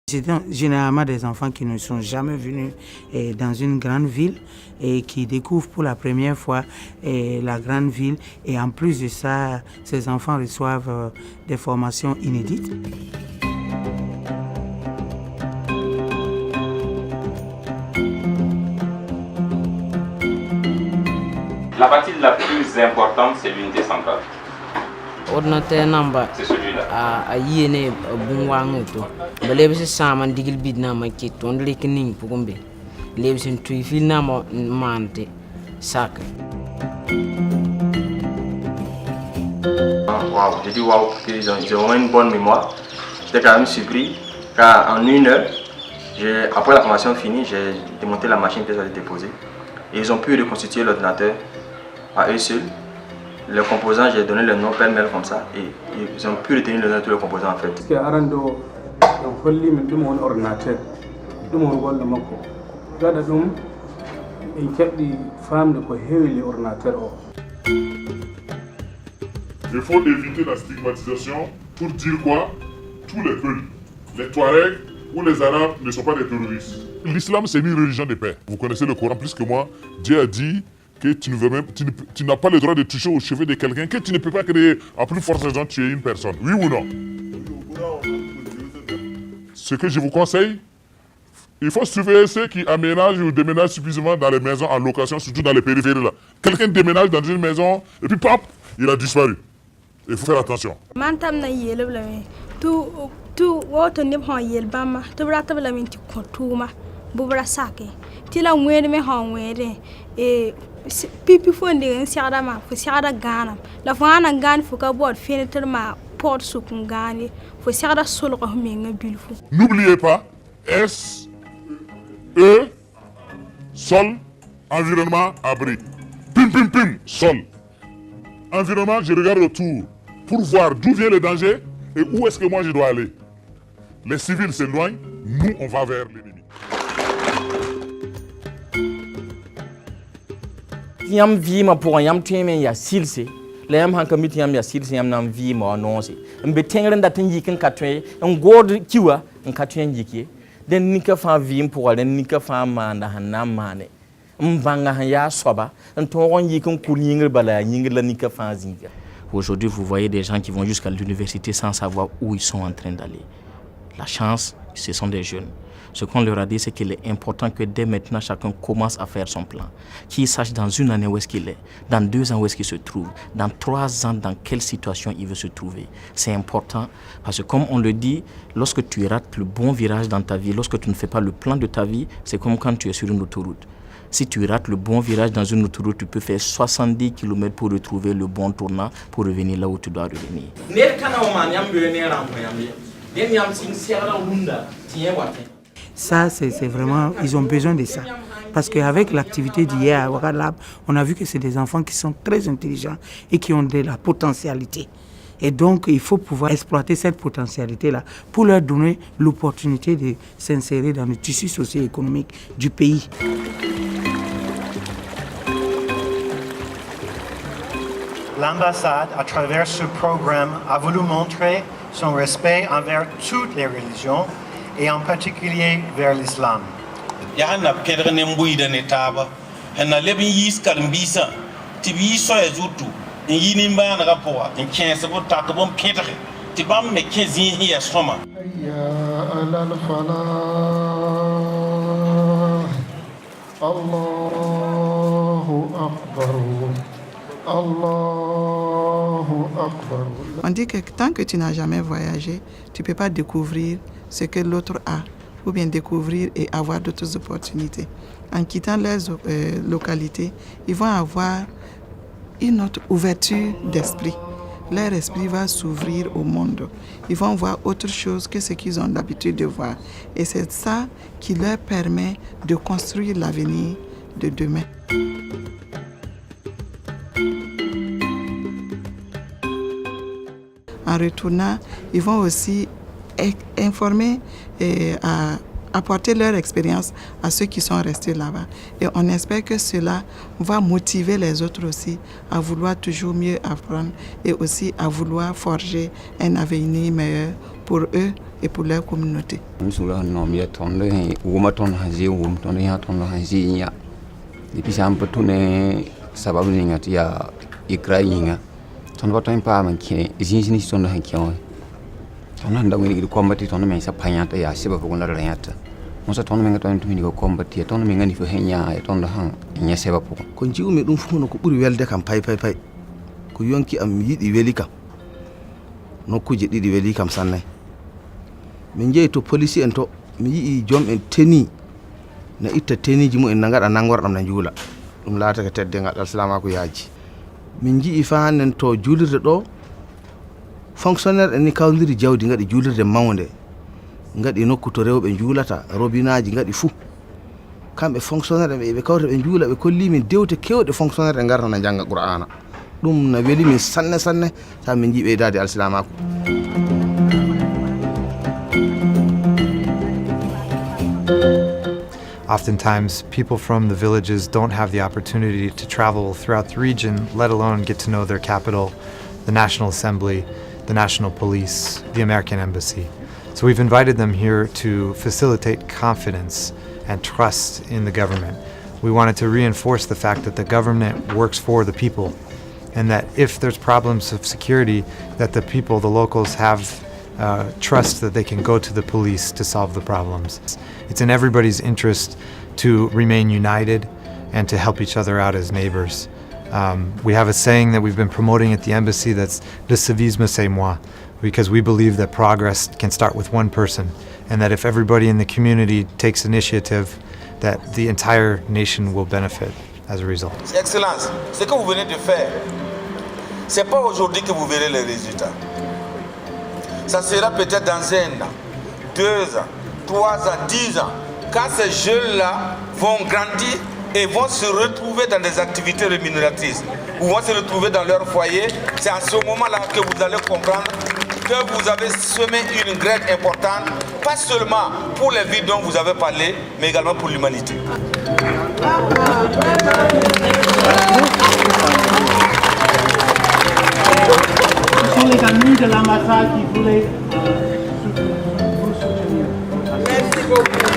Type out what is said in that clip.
C'est généralement des enfants qui ne sont jamais venus dans une grande ville et qui découvrent pour la première fois la grande ville. Et en plus de ça, ces enfants reçoivent des formations inédites. La partie la plus importante, c'est l'unité centrale. Ordinateur number C'est celui-là. a yene bungwangu to bale bese saman digil bid na ma kit on le kinin pugumbe le bese tu fil na ma mante sak. Waouh, j'ai dit waouh, qu'ils ont vraiment une bonne mémoire. J'étais quand même surpris car en 1 heure, après la formation finie, j'ai démonté la machine qu'ils avaient déposée et ils ont pu reconstituer l'ordinateur à eux seuls. Les composants, j'ai donné le nom pêle-mêle comme ça et ils ont pu retenir le nom de tous les composants en fait. Il faut éviter la stigmatisation pour dire quoi? Tous les peuples, les Touaregs ou les Arabes ne sont pas des terroristes. L'islam c'est une religion de paix. Vous connaissez le Coran plus que moi. Dieu a dit que tu n'as pas le droit de toucher aux cheveux de quelqu'un, que tu ne peux pas créer, à plus forte raison, tuer une personne. Oui ou non? Ce que je vous conseille, il faut surveiller ceux qui aménagent ou déménagent suffisamment dans les maisons en location, surtout dans les périphéries là. Quelqu'un déménage dans une maison et puis pop, il a disparu. Il faut faire attention. Tila mwere me ha mwere pipi fonde siara ma fo siara gana la fana gan fo ka bord fenêtre ma porte sous gani fo siara solo ko menga bilfu. N'oubliez pas S E sol environnement abri. Pim pim pim sol. Environnement, je regarde autour pour voir d'où vient le danger et où est-ce que moi je dois aller. Les civils s'éloignent, nous on va vers l'ennemi. Yam vima pour yam tueme ya silse la yam hanka mit yam ya silse yam nam vima ononse mbe tengren da tan yikin katwe ngod kiwa en katwe yiki den nika fa vim pour den nika fa manda hanam mane mbanga ya soba en toron yikin kulingal bala yingir la nika fa zinga. Aujourd'hui, vous voyez des gens qui vont jusqu'à l'université sans savoir où ils sont en train d'aller. La chance, ce sont des jeunes. Ce qu'on leur a dit, c'est qu'il est important que dès maintenant, chacun commence à faire son plan. Qu'il sache dans 1 année où est-ce qu'il est, dans 2 ans où est-ce qu'il se trouve, dans 3 ans dans quelle situation il veut se trouver. C'est important parce que comme on le dit, lorsque tu rates le bon virage dans ta vie, lorsque tu ne fais pas le plan de ta vie, c'est comme quand tu es sur une autoroute. Si tu rates le bon virage dans une autoroute, tu peux faire 70 km pour retrouver le bon tournant pour revenir là où tu dois revenir. Ça, c'est vraiment, ils ont besoin de ça. Parce qu'avec l'activité d'hier à Ouagadab, on a vu que c'est des enfants qui sont très intelligents et qui ont de la potentialité. Et donc, il faut pouvoir exploiter cette potentialité-là pour leur donner l'opportunité de s'insérer dans le tissu socio-économique du pays. L'ambassade, à travers ce programme, a voulu montrer son respect envers toutes les religions et en particulier vers l'islam. On dit que tant que tu n'as jamais voyagé, tu ne peux pas découvrir ce que l'autre a, ou bien découvrir et avoir d'autres opportunités. En quittant les localités, ils vont avoir une autre ouverture d'esprit. Leur esprit va s'ouvrir au monde. Ils vont voir autre chose que ce qu'ils ont l'habitude de voir. Et c'est ça qui leur permet de construire l'avenir de demain. En retournant, ils vont aussi informer et apporter leur expérience à ceux qui sont restés là-bas. Et on espère que cela va motiver les autres aussi à vouloir toujours mieux apprendre et aussi à vouloir forger un avenir meilleur pour eux et pour leur communauté. Depuis ça, on peut tourner ça va venir à Ukraine. On va tourner pas mal qui est ici sur le Hankion. On a d'abord eu combattre on mais ça païen et à Seba pour la réate. On s'est tourné maintenant to me combattre on me ngani fo henya et on hang nya Seba pour. Kon ji umi dum fu no ko buri welde kam pai ko yonki am yidi weli kam no kuje didi weli kam sanne min jeyi to police en to mi yi jom en teni na itta teniji mu en nangada nangordam na juula dum laata ka tedde ngal assalamu ko yaaji min ji fa hannen to julirde do fonctionnaire en ni kawndiri jawdi ngadi julirde mawnde ngadi nokku to rewbe juulata robinaaji ngadi fu kambe fonctionnaire be kawta be juula be kolli min dewte kewde fonctionnaire en garta na janga qur'ana dum na weli min sanne sa min ji be dadi assalamu ko. Oftentimes, people from the villages don't have the opportunity to travel throughout the region, let alone get to know their capital, the National Assembly, the National Police, the American Embassy. So we've invited them here to facilitate confidence and trust in the government. We wanted to reinforce the fact that the government works for the people, and that if there's problems of security, that the people, the locals, have trust that they can go to the police to solve the problems. It's in everybody's interest to remain united and to help each other out as neighbors. We have a saying that we've been promoting at the embassy that's "Le civisme c'est moi," because we believe that progress can start with one person, and that if everybody in the community takes initiative, that the entire nation will benefit as a result. Excellence, ce que vous venez de faire, c'est pas aujourd'hui que vous verrez les résultats. Ça sera peut-être dans 1 an, 2 ans, 3 ans, 10 ans, quand ces jeunes-là vont grandir et vont se retrouver dans des activités rémunératrices, ou vont se retrouver dans leur foyer. C'est à ce moment-là que vous allez comprendre que vous avez semé une graine importante, pas seulement pour les vies dont vous avez parlé, mais également pour l'humanité. Ce sont les amis de l'ambassade qui voulaient vous soutenir. Merci beaucoup.